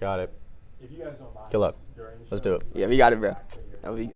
Got it. If you guys don't mind. Good luck. Let's do it. Yeah, we got it, bro. That'll be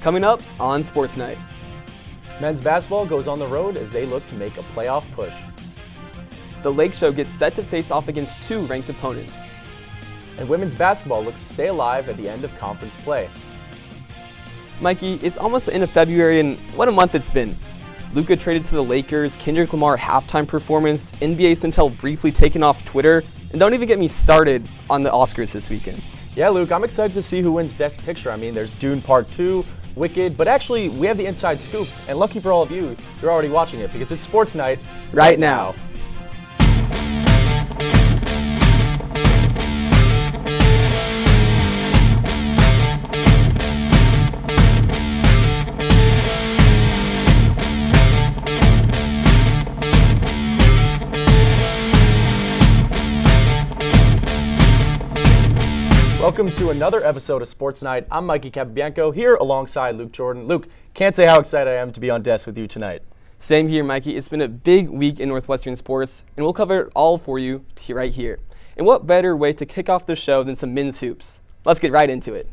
coming up on Sports Night. Men's basketball goes on the road as they look to make a playoff push. The Lake Show gets set to face off against two ranked opponents. And women's basketball looks to stay alive at the end of conference play. Mikey, it's almost the end of February, and what a month it's been. Luka traded to the Lakers, Kendrick Lamar halftime performance, NBA Centel briefly taken off Twitter, and don't even get me started on the Oscars this weekend. Yeah, Luke, I'm excited to see who wins Best Picture. I mean, there's Dune Part 2, Wicked, but actually, we have the inside scoop, and lucky for all of you, you're already watching it because it's Sports Night right now. Welcome to another episode of Sports Night. I'm Mikey Capabianco here alongside Luke Jordan. Luke, can't say how excited I am to be on desk with you tonight. Same here, Mikey. It's been a big week in Northwestern sports, and we'll cover it all for you right here. And what better way to kick off the show than some men's hoops? Let's get right into it.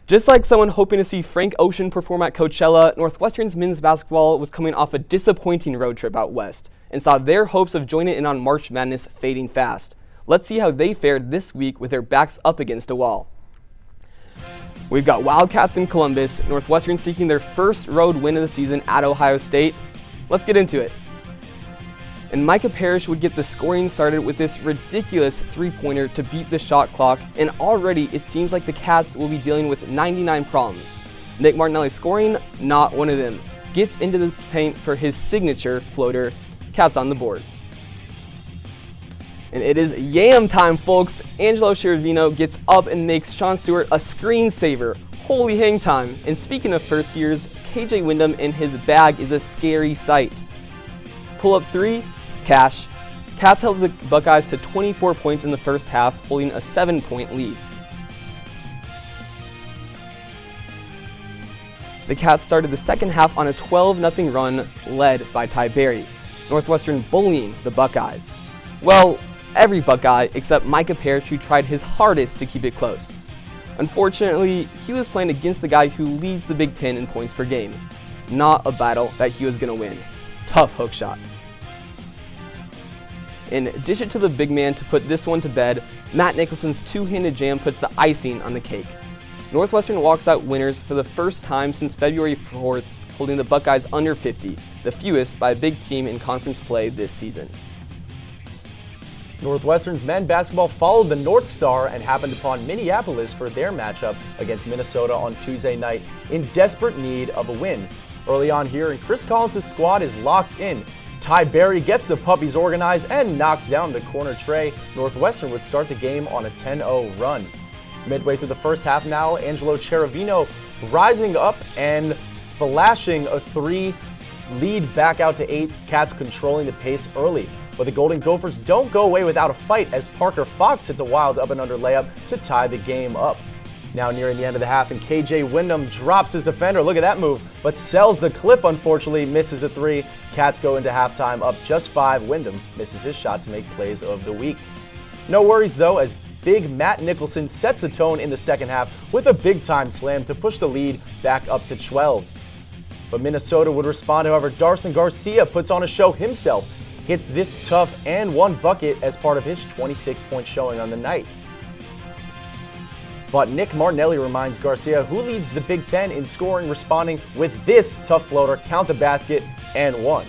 Just like someone hoping to see Frank Ocean perform at Coachella, Northwestern's men's basketball was coming off a disappointing road trip out west and saw their hopes of joining in on March Madness fading fast. Let's see how they fared this week with their backs up against a wall. We've got Wildcats in Columbus, Northwestern seeking their first road win of the season at Ohio State. Let's get into it. And Micah Parrish would get the scoring started with this ridiculous three-pointer to beat the shot clock, and already it seems like the Cats will be dealing with 99 problems. Nick Martinelli scoring, not one of them. Gets into the paint for his signature floater. Cats on the board. And it is yam time, folks. Angelo Sciarvino gets up and makes Sean Stewart a screensaver. Holy hang time. And speaking of first years, KJ Wyndham in his bag is a scary sight. Pull up three, cash. Cats held the Buckeyes to 24 points in the first half, holding a 7-point lead. The Cats started the second half on a 12-0 run led by Ty Berry. Northwestern bullying the Buckeyes. Well, every Buckeye except Micah Parrish, who tried his hardest to keep it close. Unfortunately, he was playing against the guy who leads the Big Ten in points per game. Not a battle that he was going to win. Tough hook shot. And dish it to the big man to put this one to bed. Matt Nicholson's two-handed jam puts the icing on the cake. Northwestern walks out winners for the first time since February 4th, holding the Buckeyes under 50, the fewest by a big team in conference play this season. Northwestern's men's basketball followed the North Star and happened upon Minneapolis for their matchup against Minnesota on Tuesday night in desperate need of a win. Early on here, and Chris Collins' squad is locked in. Ty Berry gets the puppies organized and knocks down the corner tray. Northwestern would start the game on a 10-0 run. Midway through the first half now, Angelo Sciarvino rising up and splashing a three, lead back out to 8. Cats controlling the pace early. But the Golden Gophers don't go away without a fight as Parker Fox hits a wild up and under layup to tie the game up. Now nearing the end of the half, and KJ Wyndham drops his defender. Look at that move, but sells the clip, unfortunately, misses a three. Cats go into halftime up just 5. Wyndham misses his shot to make plays of the week. No worries though, as big Matt Nicholson sets the tone in the second half with a big-time slam to push the lead back up to 12. But Minnesota would respond, however. Darson Garcia puts on a show himself. Hits this tough and one bucket as part of his 26-point showing on the night. But Nick Martinelli reminds Garcia, who leads the Big Ten in scoring, responding with this tough floater, count the basket, and one.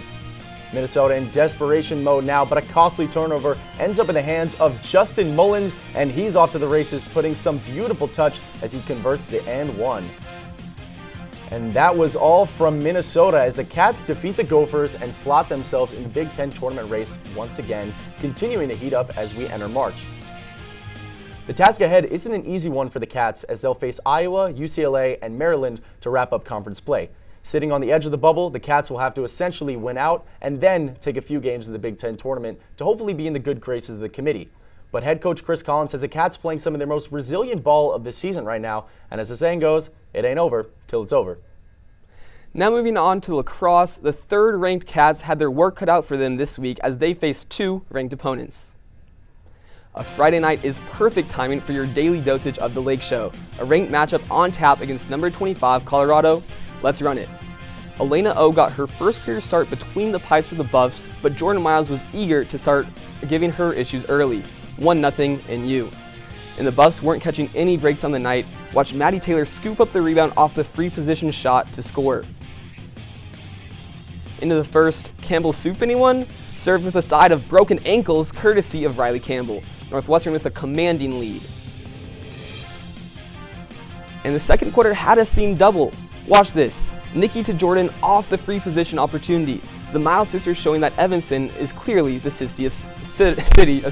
Minnesota in desperation mode now, but a costly turnover ends up in the hands of Justin Mullins, and he's off to the races, putting some beautiful touch as he converts the and one. And that was all from Minnesota as the Cats defeat the Gophers and slot themselves in the Big Ten tournament race once again, continuing to heat up as we enter March. The task ahead isn't an easy one for the Cats as they'll face Iowa, UCLA, and Maryland to wrap up conference play. Sitting on the edge of the bubble, the Cats will have to essentially win out and then take a few games in the Big Ten tournament to hopefully be in the good graces of the committee. But head coach Chris Collins says the Cats playing some of their most resilient ball of the season right now, and as the saying goes, it ain't over till it's over. Now moving on to lacrosse, the third-ranked Cats had their work cut out for them this week as they faced two ranked opponents. A Friday night is perfect timing for your daily dosage of the Lake Show, a ranked matchup on tap against number 25 Colorado. Let's run it. Elena O got her first career start between the pipes for the Buffs, but Jordan Miles was eager to start giving her issues early. 1-0 and you. And the Buffs weren't catching any breaks on the night. Watch Maddie Taylor scoop up the rebound off the free position shot to score. Into the first, Campbell soup anyone? Served with a side of broken ankles courtesy of Riley Campbell. Northwestern with a commanding lead. And the second quarter had a scene double. Watch this. Nikki to Jordan off the free position opportunity. The Miles sisters showing that Evanston is clearly the city of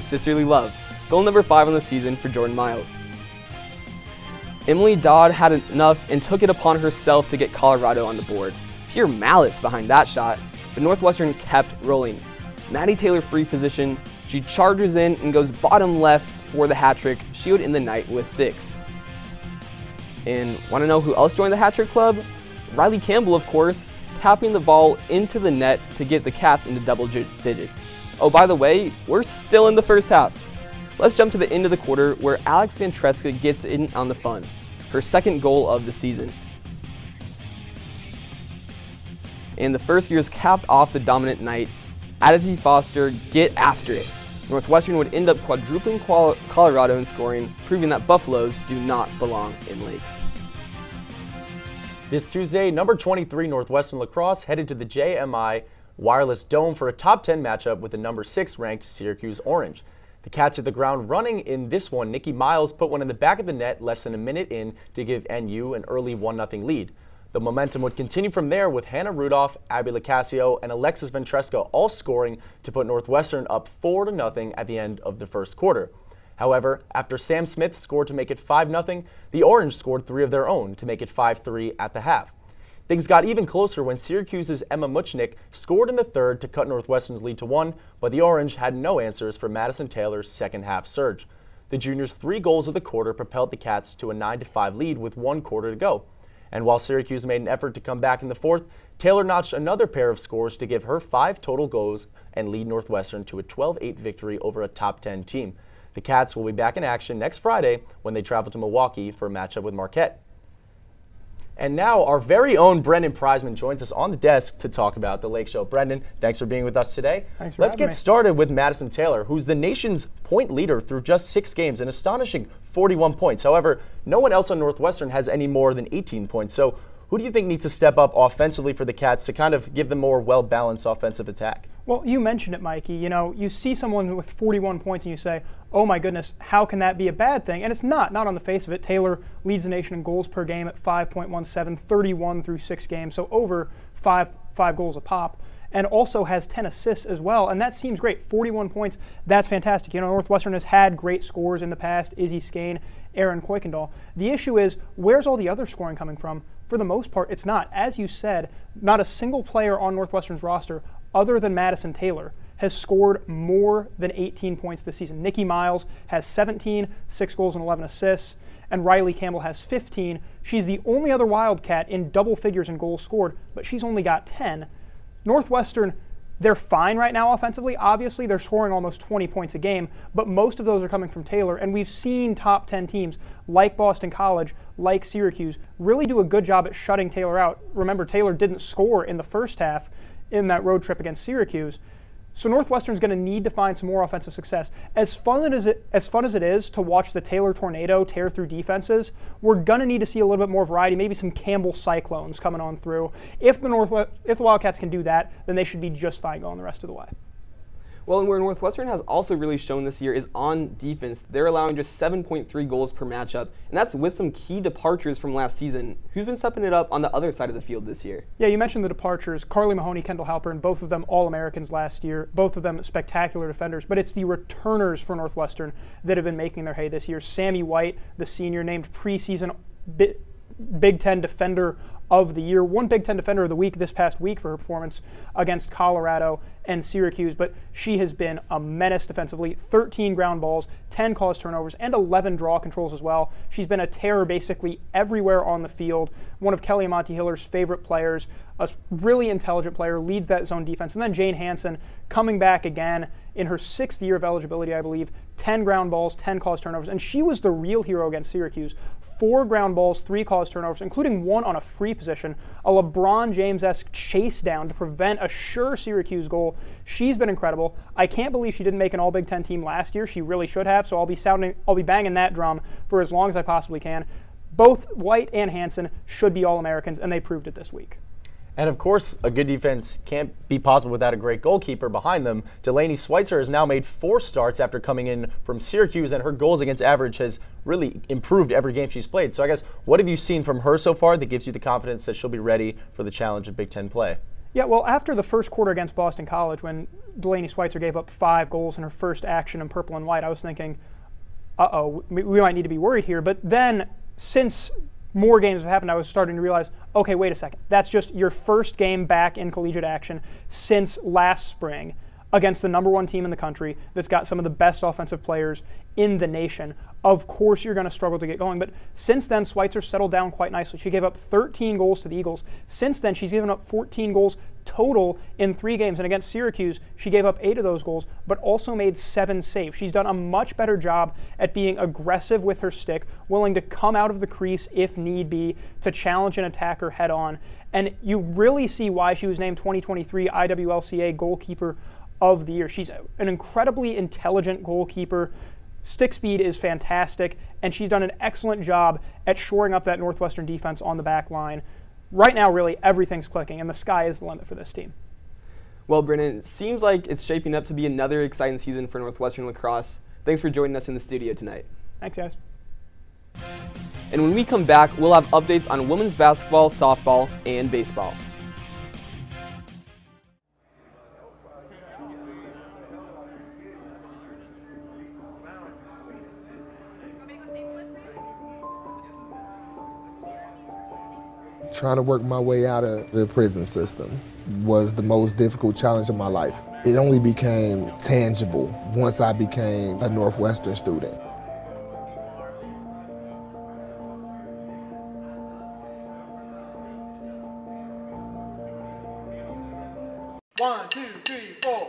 sisterly love. Goal number 5 on the season for Jordan Miles. Emily Dodd had enough and took it upon herself to get Colorado on the board. Pure malice behind that shot, but Northwestern kept rolling. Maddie Taylor free position, she charges in and goes bottom left for the hat trick. She would end the night with 6. And want to know who else joined the hat trick club? Riley Campbell, of course, tapping the ball into the net to get the Cats into double digits. Oh, by the way, we're still in the first half. Let's jump to the end of the quarter where Alex Vantreska gets in on the fun, her second goal of the season. And the first years capped off the dominant night. Aditi Foster get after it. Northwestern would end up quadrupling Colorado in scoring, proving that Buffaloes do not belong in lakes. This Tuesday, number 23 Northwestern Lacrosse headed to the JMI Wireless Dome for a top 10 matchup with the number 6 ranked Syracuse Orange. The Cats hit the ground running in this one. Nikki Miles put one in the back of the net less than a minute in to give NU an early 1-0 lead. The momentum would continue from there with Hannah Rudolph, Abby Lacasio, and Alexis Ventresca all scoring to put Northwestern up 4-0 at the end of the first quarter. However, after Sam Smith scored to make it 5-0, the Orange scored 3 of their own to make it 5-3 at the half. Things got even closer when Syracuse's Emma Muchnick scored in the third to cut Northwestern's lead to 1, but the Orange had no answers for Madison Taylor's second half surge. The juniors' 3 goals of the quarter propelled the Cats to a 9-5 lead with 1 quarter to go. And while Syracuse made an effort to come back in the fourth, Taylor notched another pair of scores to give her 5 total goals and lead Northwestern to a 12-8 victory over a top 10 team. The Cats will be back in action next Friday when they travel to Milwaukee for a matchup with Marquette. And now our very own Brendan Preisman joins us on the desk to talk about the Lake Show. Brendan, thanks for being with us today. Thanks for Let's having get me. started with Madison Taylor, who's the nation's point leader through just 6 games, an astonishing 41 points. However, no one else on Northwestern has any more than 18 points. So who do you think needs to step up offensively for the Cats to kind of give them more well-balanced offensive attack? Well, you mentioned it, Mikey. You know, you see someone with 41 points and you say, oh my goodness, how can that be a bad thing? And it's not on the face of it. Taylor leads the nation in goals per game at 5.17, 31 through 6 games, so over five goals a pop, and also has 10 assists as well, and that seems great. 41 points, that's fantastic. You know, Northwestern has had great scores in the past, Izzy Skane, Aaron Kuykendall. The issue is, where's all the other scoring coming from? For the most part, it's not. As you said, not a single player on Northwestern's roster other than Madison Taylor has scored more than 18 points this season. Nikki Miles has 17, 6 goals and 11 assists, and Riley Campbell has 15. She's the only other Wildcat in double figures in goals scored, but she's only got 10. Northwestern, they're fine right now offensively. Obviously, they're scoring almost 20 points a game, but most of those are coming from Taylor, and we've seen top 10 teams like Boston College, like Syracuse, really do a good job at shutting Taylor out. Remember, Taylor didn't score in the first half in that road trip against Syracuse. So Northwestern's going to need to find some more offensive success. As fun as it is to watch the Taylor Tornado tear through defenses, we're going to need to see a little bit more variety, maybe some Campbell Cyclones coming on through. If the Wildcats can do that, then they should be just fine going the rest of the way. Well, and where Northwestern has also really shown this year is on defense. They're allowing just 7.3 goals per matchup, and that's with some key departures from last season. Who's been stepping it up on the other side of the field this year? Yeah, you mentioned the departures. Carly Mahoney, Kendall Halpern, both of them All-Americans last year, both of them spectacular defenders, but it's the returners for Northwestern that have been making their hay this year. Sammy White, the senior, named preseason Big Ten Defender of the Year, one Big Ten Defender of the Week this past week for her performance against Colorado and Syracuse, but she has been a menace defensively. 13 ground balls, 10 caused turnovers, and 11 draw controls as well. She's been a terror basically everywhere on the field. One of Kelly Amonte-Hiller's favorite players, a really intelligent player, leads that zone defense. And then Jane Hansen coming back again in her 6th year of eligibility, I believe. 10 ground balls, 10 caused turnovers, and she was the real hero against Syracuse. 4 ground balls, 3 caused turnovers, including one on a free position, a LeBron James-esque chase down to prevent a sure Syracuse goal. She's been incredible. I can't believe she didn't make an All-Big Ten team last year. She really should have, so I'll be banging that drum for as long as I possibly can. Both White and Hansen should be All-Americans, and they proved it this week. And of course, a good defense can't be possible without a great goalkeeper behind them. Delaney Schweitzer has now made 4 starts after coming in from Syracuse, and her goals against average has really improved every game she's played. So I guess, what have you seen from her so far that gives you the confidence that she'll be ready for the challenge of Big Ten play? Yeah, well, after the first quarter against Boston College, when Delaney Schweitzer gave up 5 goals in her first action in purple and white, I was thinking, uh-oh, we might need to be worried here. But then, since more games have happened, I was starting to realize, okay, wait a second. That's just your first game back in collegiate action since last spring against the #1 team in the country that's got some of the best offensive players in the nation. Of course you're going to struggle to get going, but since then, Schweitzer settled down quite nicely. She gave up 13 goals to the Eagles. Since then, she's given up 14 goals total in 3 games, and against Syracuse, she gave up 8 of those goals, but also made 7 saves. She's done a much better job at being aggressive with her stick, willing to come out of the crease if need be to challenge an attacker head on, and you really see why she was named 2023 IWLCA Goalkeeper of the Year. She's an incredibly intelligent goalkeeper. Stick speed is fantastic, and she's done an excellent job at shoring up that Northwestern defense on the back line. Right now, really, everything's clicking, and the sky is the limit for this team. Well, Brennan, it seems like it's shaping up to be another exciting season for Northwestern lacrosse. Thanks for joining us in the studio tonight. Thanks, guys. And when we come back, we'll have updates on women's basketball, softball, and baseball. Trying to work my way out of the prison system was the most difficult challenge of my life. It only became tangible once I became a Northwestern student. One, two, three, 4.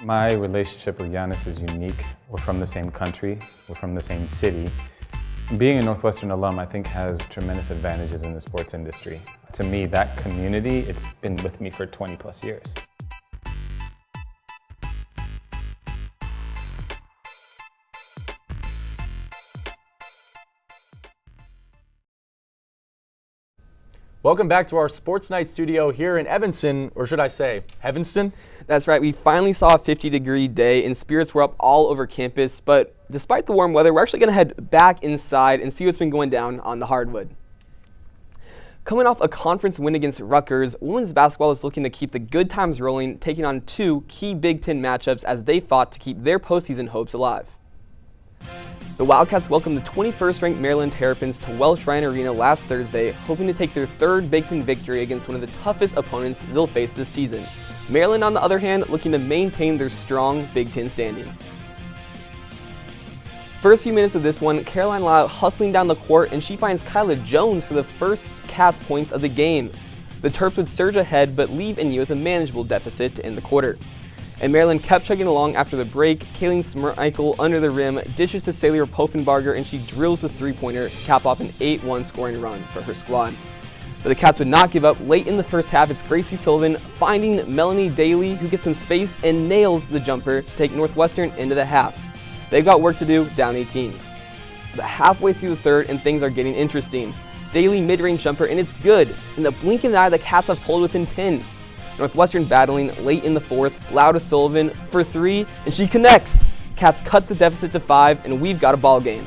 My relationship with Giannis is unique. We're from the same country, we're from the same city. Being a Northwestern alum, I think, has tremendous advantages in the sports industry. To me, that community, it's been with me for 20 plus years. Welcome back to our Sports Night studio here in Evanston, or should I say, Evanston? That's right, we finally saw a 50-degree day and spirits were up all over campus, but despite the warm weather, we're actually going to head back inside and see what's been going down on the hardwood. Coming off a conference win against Rutgers, women's basketball is looking to keep the good times rolling, taking on 2 key Big Ten matchups as they fought to keep their postseason hopes alive. The Wildcats welcomed the 21st-ranked Maryland Terrapins to Welsh Ryan Arena last Thursday, hoping to take their 3rd Big Ten victory against one of the toughest opponents they'll face this season. Maryland, on the other hand, looking to maintain their strong Big Ten standing. First few minutes of this one, Caroline Lau hustling down the court, and she finds Kyla Jones for the first Cats points of the game. The Terps would surge ahead, but leave NU with a manageable deficit to end the quarter. And Maryland kept chugging along after the break. Kayleen Smirnikel under the rim, dishes to Sailor Poffenbarger, and she drills the three-pointer to cap off an 8-1 scoring run for her squad. But the Cats would not give up. Late in the first half, it's Gracie Sullivan finding Melanie Daly, who gets some space and nails the jumper to take Northwestern into the half. They've got work to do, down 18. But halfway through the third, and things are getting interesting. Daly mid-range jumper, and it's good. In the blink of an eye, the Cats have pulled within 10. Northwestern battling late in the fourth, Lau to Sullivan for 3, and she connects. Cats cut the deficit to 5, and we've got a ball game.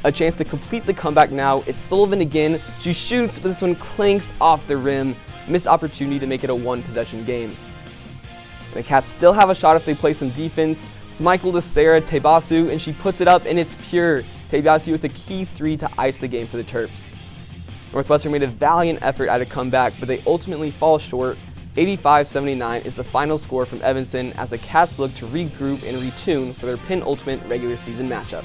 A chance to complete the comeback now. It's Sullivan again. She shoots, but this one clanks off the rim. Missed opportunity to make it a 1-possession game. The Cats still have a shot if they play some defense. Smichael to Sarah Tebasu, and she puts it up, and it's pure. Tebasu with a key 3 to ice the game for the Terps. Northwestern made a valiant effort at a comeback, but they ultimately fall short. 85-79 is the final score from Evanston as the Cats look to regroup and retune for their penultimate regular season matchup.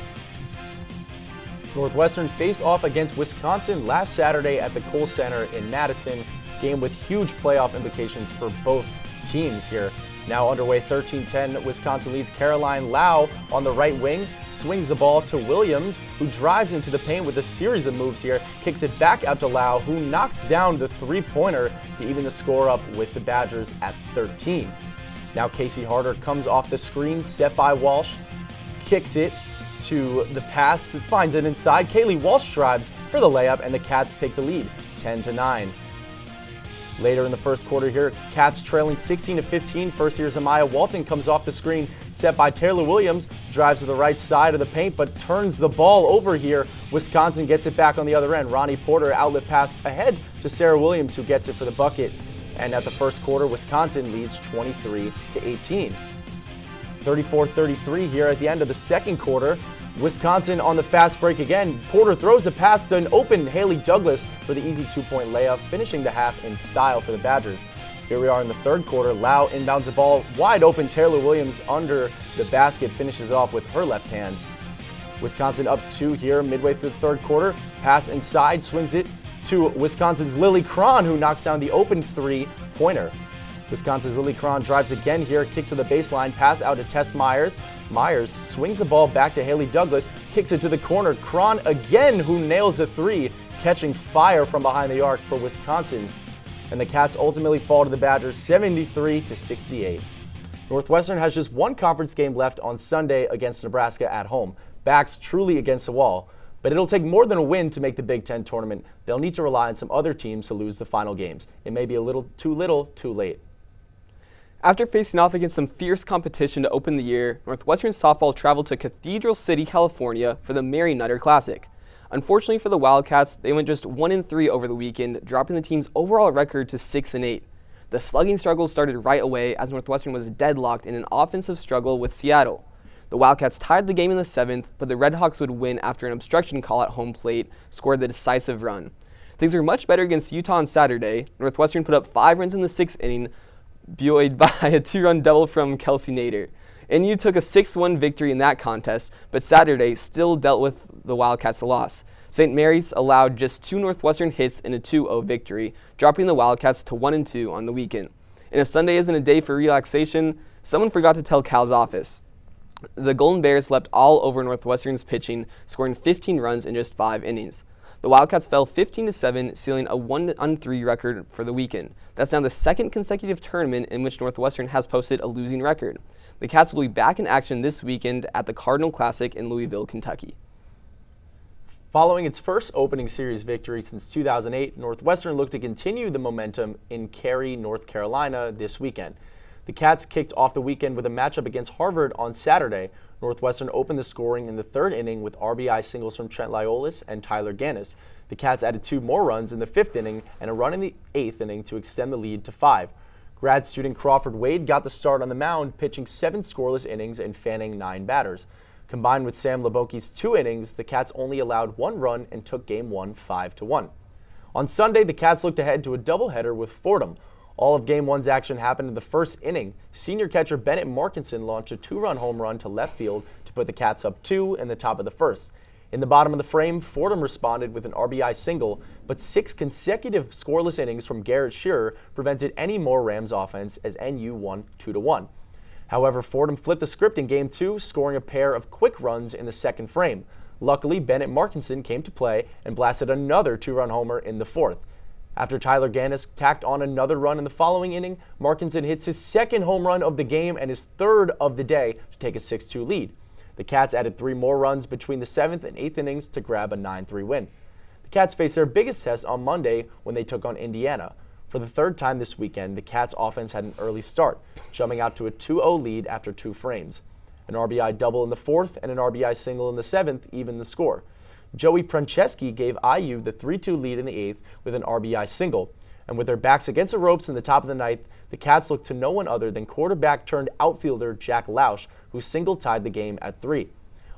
Northwestern faced off against Wisconsin last Saturday at the Kohl Center in Madison, game with huge playoff implications for both teams here. Now underway 13-10, Wisconsin leads Caroline Lau on the right wing, swings the ball to Williams, who drives into the paint with a series of moves here, kicks it back out to Lau, who knocks down the three-pointer to even the score up with the Badgers at 13. Now Casey Harder comes off the screen, set by Walsh, kicks it to the pass, finds it inside. Kaylee Walsh drives for the layup, and the Cats take the lead, 10-9. Later in the first quarter here, Cats trailing 16-15. First year's Amaya Walton comes off the screen, set by Taylor Williams, drives to the right side of the paint, but turns the ball over here. Wisconsin gets it back on the other end. Ronnie Porter outlet pass ahead to Sarah Williams, who gets it for the bucket. And at the first quarter, Wisconsin leads 23-18. 34-33 here at the end of the second quarter. Wisconsin on the fast break again. Porter throws a pass to an open Haley Douglas for the easy 2-point layup, finishing the half in style for the Badgers. Here we are in the third quarter. Lau inbounds the ball wide open. Taylor Williams under the basket finishes off with her left hand. Wisconsin up 2 here midway through the third quarter. Pass inside, swings it to Wisconsin's Lily Cron, who knocks down the open 3-pointer. Wisconsin's Lily Cron drives again here, kicks to the baseline, pass out to Tess Myers. Myers swings the ball back to Haley Douglas, kicks it to the corner. Cron again, who nails the 3, catching fire from behind the arc for Wisconsin. And the Cats ultimately fall to the Badgers 73-68. Northwestern has just one conference game left on Sunday against Nebraska at home. Backs truly against the wall, but it'll take more than a win to make the Big Ten tournament. They'll need to rely on some other teams to lose the final games. It may be a little, too late. After facing off against some fierce competition to open the year, Northwestern softball traveled to Cathedral City, California for the Mary Nutter Classic. Unfortunately for the Wildcats, they went just 1-3 over the weekend, dropping the team's overall record to 6-8. The slugging struggle started right away as Northwestern was deadlocked in an offensive struggle with Seattle. The Wildcats tied the game in the 7th, but the Redhawks would win after an obstruction call at home plate scored the decisive run. Things were much better against Utah on Saturday. Northwestern put up 5 runs in the 6th inning, buoyed by a 2-run double from Kelsey Nader. NU took a 6-1 victory in that contest, but Saturday still dealt with the Wildcats' loss. St. Mary's allowed just 2 Northwestern hits in a 2-0 victory, dropping the Wildcats to 1-2 on the weekend. And if Sunday isn't a day for relaxation, someone forgot to tell Cal's office. The Golden Bears leapt all over Northwestern's pitching, scoring 15 runs in just 5 innings. The Wildcats fell 15-7, sealing a 1-3 record for the weekend. That's now the 2nd consecutive tournament in which Northwestern has posted a losing record. The Cats will be back in action this weekend at the Cardinal Classic in Louisville, Kentucky. Following its first opening series victory since 2008, Northwestern looked to continue the momentum in Cary, North Carolina this weekend. The Cats kicked off the weekend with a matchup against Harvard on Saturday. Northwestern opened the scoring in the third inning with RBI singles from Trent Liolis and Tyler Gannis. The Cats added 2 more runs in the 5th inning and a run in the 8th inning to extend the lead to 5. Grad student Crawford Wade got the start on the mound, pitching 7 scoreless innings and fanning 9 batters. Combined with Sam Leboki's 2 innings, the Cats only allowed 1 run and took Game 1 5-1. On Sunday, the Cats looked ahead to a doubleheader with Fordham. All of Game 1's action happened in the first inning. Senior catcher Bennett Markinson launched a 2-run home run to left field to put the Cats up 2 in the top of the first. In the bottom of the frame, Fordham responded with an RBI single, but 6 consecutive scoreless innings from Garrett Shearer prevented any more Rams offense as NU won 2-1. However, Fordham flipped the script in Game 2, scoring a pair of quick runs in the second frame. Luckily, Bennett Markinson came to play and blasted another 2-run homer in the 4th. After Tyler Gannis tacked on another run in the following inning, Markinson hits his 2nd home run of the game and his 3rd of the day to take a 6-2 lead. The Cats added 3 more runs between the 7th and 8th innings to grab a 9-3 win. The Cats faced their biggest test on Monday when they took on Indiana. For the 3rd time this weekend, the Cats' offense had an early start, jumping out to a 2-0 lead after 2 frames. An RBI double in the 4th and an RBI single in the 7th evened the score. Joey Franceschi gave IU the 3-2 lead in the 8th with an RBI single. And with their backs against the ropes in the top of the 9th, the Cats looked to no one other than quarterback-turned-outfielder Jack Lausch, who single-tied the game at 3.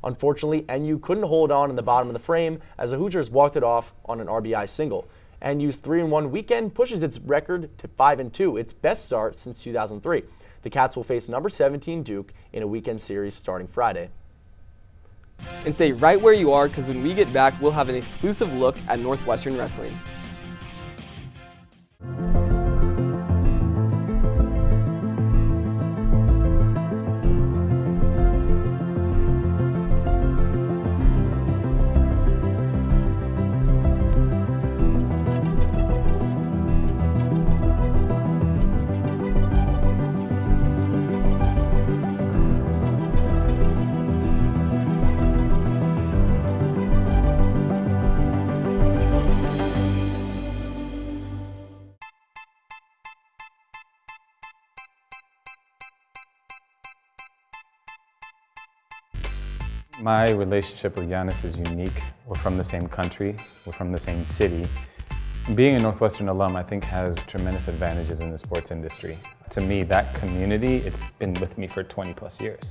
Unfortunately, NU couldn't hold on in the bottom of the frame as the Hoosiers walked it off on an RBI single. NU's 3-1 weekend pushes its record to 5-2, its best start since 2003. The Cats will face number 17 Duke in a weekend series starting Friday. And stay right where you are, because when we get back, we'll have an exclusive look at Northwestern wrestling. My relationship with Giannis is unique. We're from the same country, we're from the same city. Being a Northwestern alum, I think, has tremendous advantages in the sports industry. To me, that community, it's been with me for 20 plus years.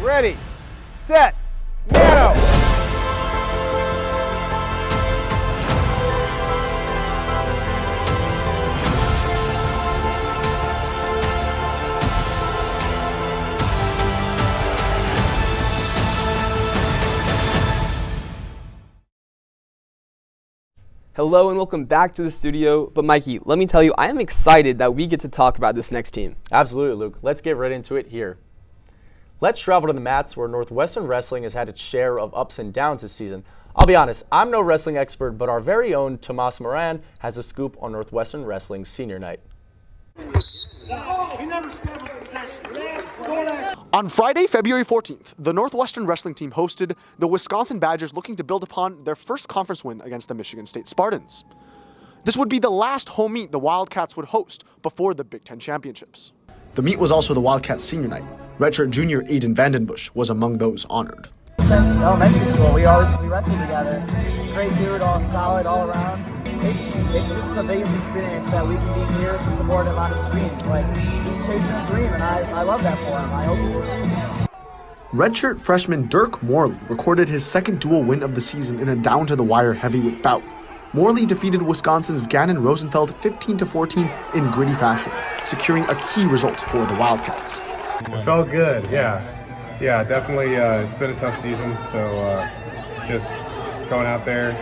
Ready, set, now! Hello and welcome back to the studio. But Mikey, let me tell you, I am excited that we get to talk about this next team. Absolutely, Luke. Let's get right into it here. Let's travel to the mats where Northwestern Wrestling has had its share of ups and downs this season. I'll be honest, I'm no wrestling expert, but our very own Tomas Moran has a scoop on Northwestern Wrestling's senior night. On Friday, February 14th, the Northwestern Wrestling team hosted the Wisconsin Badgers, looking to build upon their first conference win against the Michigan State Spartans. This would be the last home meet the Wildcats would host before the Big Ten Championships. The meet was also the Wildcats senior night. Redshirt junior Aiden Vandenbush was among those honored. Since elementary school, we wrestled together. Great dude, all solid, all around. It's just the biggest experience that we can be here to support him on his dreams. Like, he's chasing a dream, and I love that for him. I hope he succeeds. Redshirt freshman Dirk Morley recorded his second dual win of the season in a down-to-the-wire heavyweight bout. Morley defeated Wisconsin's Gannon Rosenfeld 15-14 in gritty fashion, securing a key result for the Wildcats. It felt good, yeah. Yeah, definitely. It's been a tough season, so just going out there,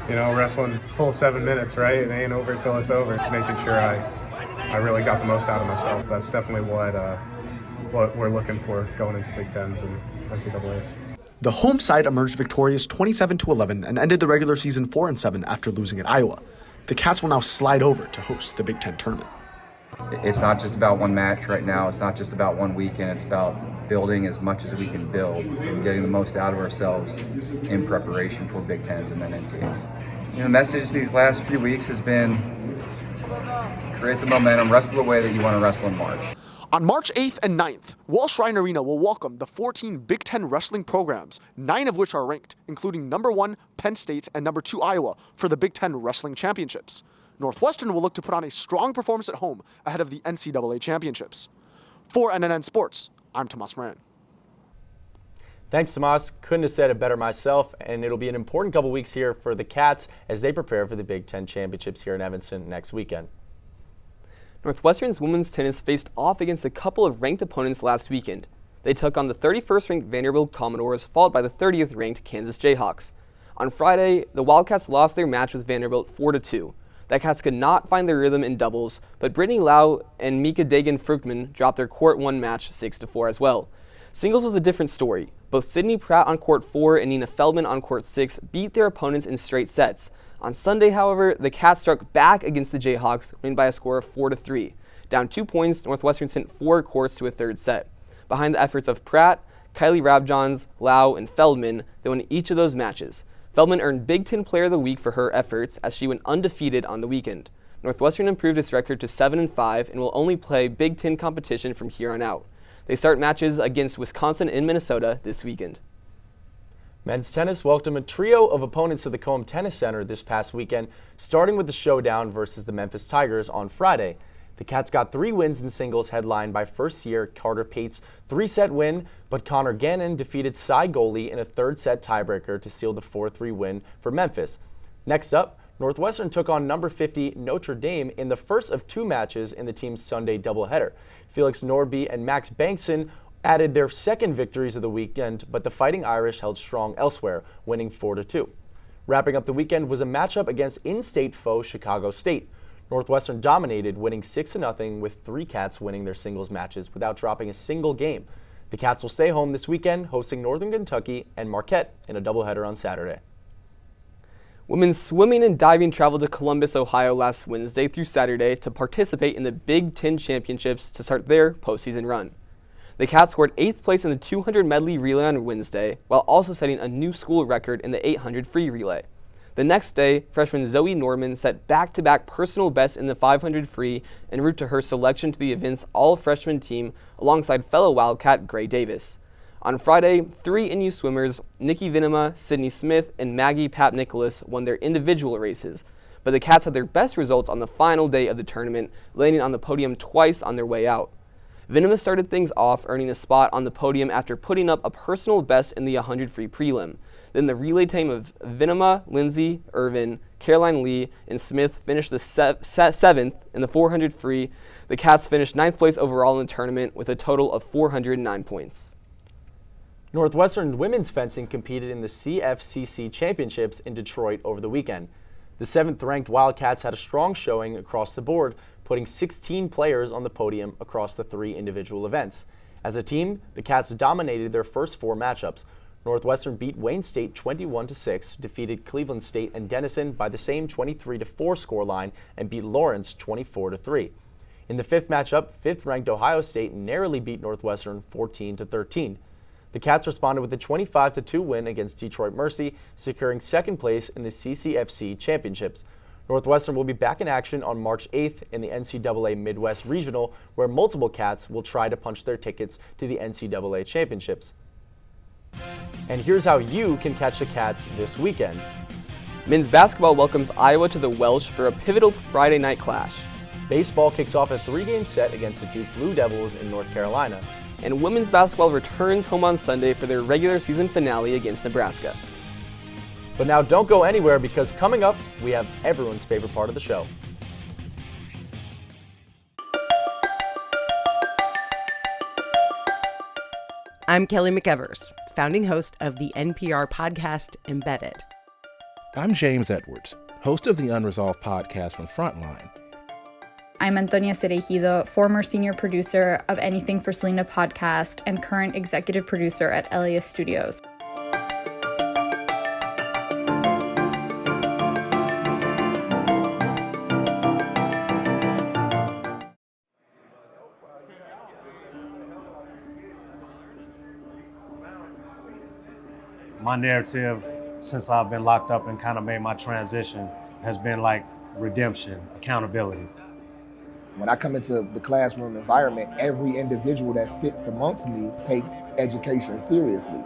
wrestling full 7 minutes, right? It ain't over till it's over. Making sure I really got the most out of myself. That's definitely what we're looking for going into Big Tens and NCAAs. The home side emerged victorious 27-11 and ended the regular season 4-7 after losing at Iowa. The Cats will now slide over to host the Big Ten tournament. It's not just about one match right now. It's not just about one weekend. It's about building as much as we can build and getting the most out of ourselves in preparation for Big Tens and then NCAAs. The message these last few weeks has been create the momentum, wrestle the way that you want to wrestle in March. On March 8th and 9th, Walsh Ryan Arena will welcome the 14 Big Ten wrestling programs, 9 of which are ranked, including number 1 Penn State and number 2 Iowa, for the Big Ten Wrestling Championships. Northwestern will look to put on a strong performance at home ahead of the NCAA Championships. For NNN Sports, I'm Tomas Moran. Thanks, Tomas. Couldn't have said it better myself, and it'll be an important couple weeks here for the Cats as they prepare for the Big Ten Championships here in Evanston next weekend. Northwestern's women's tennis faced off against a couple of ranked opponents last weekend. They took on the 31st ranked Vanderbilt Commodores, followed by the 30th ranked Kansas Jayhawks. On Friday, the Wildcats lost their match with Vanderbilt 4-2. The Cats could not find their rhythm in doubles, but Brittany Lau and Mika Dagan-Fruchtman dropped their Court 1 match 6-4 as well. Singles was a different story. Both Sydney Pratt on Court 4 and Nina Feldman on Court 6 beat their opponents in straight sets. On Sunday, however, the Cats struck back against the Jayhawks, winning by a score of 4-3. Down 2 points, Northwestern sent 4 courts to a third set. Behind the efforts of Pratt, Kylie Rabjohns, Lau, and Feldman, they won each of those matches. Feldman earned Big Ten Player of the Week for her efforts as she went undefeated on the weekend. Northwestern improved its record to 7-5 and will only play Big Ten competition from here on out. They start matches against Wisconsin and Minnesota this weekend. Men's tennis welcomed a trio of opponents to the Combe Tennis Center this past weekend, starting with the showdown versus the Memphis Tigers on Friday. The Cats got 3 wins in singles headlined by first-year Carter Pate's 3-set win, but Connor Gannon defeated Cy Goley in a third-set tiebreaker to seal the 4-3 win for Memphis. Next up, Northwestern took on number 50 Notre Dame in the first of 2 matches in the team's Sunday doubleheader. Felix Norby and Max Bankson added their second victories of the weekend, but the Fighting Irish held strong elsewhere, winning 4-2. Wrapping up the weekend was a matchup against in-state foe Chicago State. Northwestern dominated, winning 6-0, with 3 Cats winning their singles matches without dropping a single game. The Cats will stay home this weekend, hosting Northern Kentucky and Marquette in a doubleheader on Saturday. Women's swimming and diving traveled to Columbus, Ohio last Wednesday through Saturday to participate in the Big Ten Championships to start their postseason run. The Cats scored 8th place in the 200 medley relay on Wednesday, while also setting a new school record in the 800 free relay. The next day, freshman Zoe Norman set back-to-back personal bests in the 500 free en route to her selection to the event's all-freshman team alongside fellow Wildcat Gray Davis. On Friday, 3 NU swimmers, Nikki Venema, Sydney Smith, and Maggie Pap Nicholas won their individual races, but the Cats had their best results on the final day of the tournament, landing on the podium twice on their way out. Venema started things off, earning a spot on the podium after putting up a personal best in the 100 free prelim. Then the relay team of Venema, Lindsay, Irvin, Caroline Lee, and Smith finished the 7th in the 400 free. The Cats finished 9th place overall in the tournament with a total of 409 points. Northwestern women's fencing competed in the CFCC Championships in Detroit over the weekend. The 7th-ranked Wildcats had a strong showing across the board, putting 16 players on the podium across the 3 individual events. As a team, the Cats dominated their first 4 matchups. Northwestern beat Wayne State 21-6, defeated Cleveland State and Denison by the same 23-4 scoreline, and beat Lawrence 24-3. In the 5th matchup, 5th-ranked Ohio State narrowly beat Northwestern 14-13. The Cats responded with a 25-2 win against Detroit Mercy, securing 2nd place in the CCFC Championships. Northwestern will be back in action on March 8th in the NCAA Midwest Regional, where multiple Cats will try to punch their tickets to the NCAA Championships. And here's how you can catch the Cats this weekend. Men's basketball welcomes Iowa to the Welsh for a pivotal Friday night clash. Baseball kicks off a 3-game set against the Duke Blue Devils in North Carolina. and women's basketball returns home on Sunday for their regular season finale against Nebraska. But now don't go anywhere, because coming up, we have everyone's favorite part of the show. I'm Kelly McEvers, founding host of the NPR podcast Embedded. I'm James Edwards, host of the Unresolved podcast from Frontline. I'm Antonia Cereijido, former senior producer of Anything for Selena podcast and current executive producer at Elias Studios. My narrative, since I've been locked up and kind of made my transition, has been like redemption, accountability. When I come into the classroom environment, every individual that sits amongst me takes education seriously.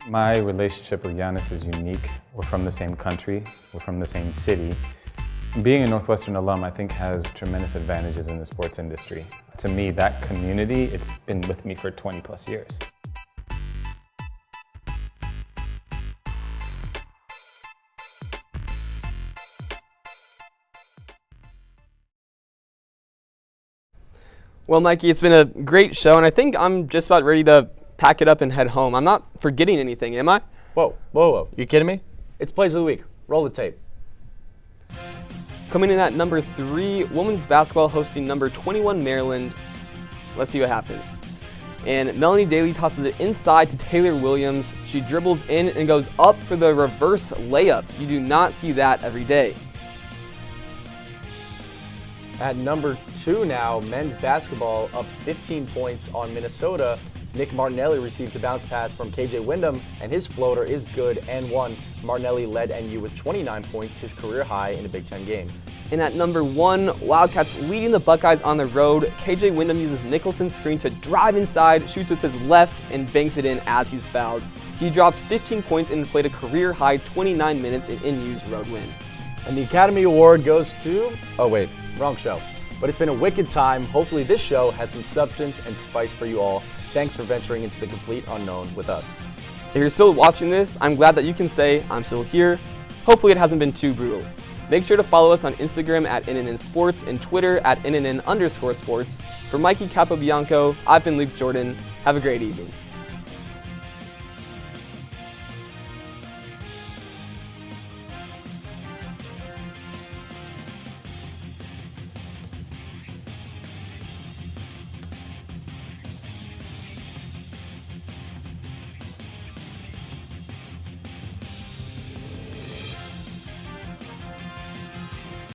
My relationship with Giannis is unique. We're from the same country, we're from the same city. Being a Northwestern alum, I think, has tremendous advantages in the sports industry. To me, that community, it's been with me for 20 plus years. Well, Mikey, it's been a great show, and I think I'm just about ready to pack it up and head home. I'm not forgetting anything, am I? Whoa. You kidding me? It's Plays of the Week. Roll the tape. Coming in at number 3, women's basketball hosting number 21 Maryland. Let's see what happens. And Melanie Daly tosses it inside to Taylor Williams. She dribbles in and goes up for the reverse layup. You do not see that every day. At number 2 now, men's basketball up 15 points on Minnesota. Nick Martinelli receives a bounce pass from KJ Windham, and his floater is good and one. Martinelli led NU with 29 points, his career high in a Big Ten game. And at number 1, Wildcats leading the Buckeyes on the road. KJ Windham uses Nicholson's screen to drive inside, shoots with his left, and banks it in as he's fouled. He dropped 15 points and played a career high 29 minutes in NU's road win. And the Academy Award goes to, oh wait, wrong show. But it's been a wicked time. Hopefully this show had some substance and spice for you all. Thanks for venturing into the complete unknown with us. If you're still watching this, I'm glad that you can say, I'm still here. Hopefully it hasn't been too brutal. Make sure to follow us on Instagram at NNN Sports and Twitter at NNN_sports. For Mikey Capobianco, I've been Luke Jordan. Have a great evening.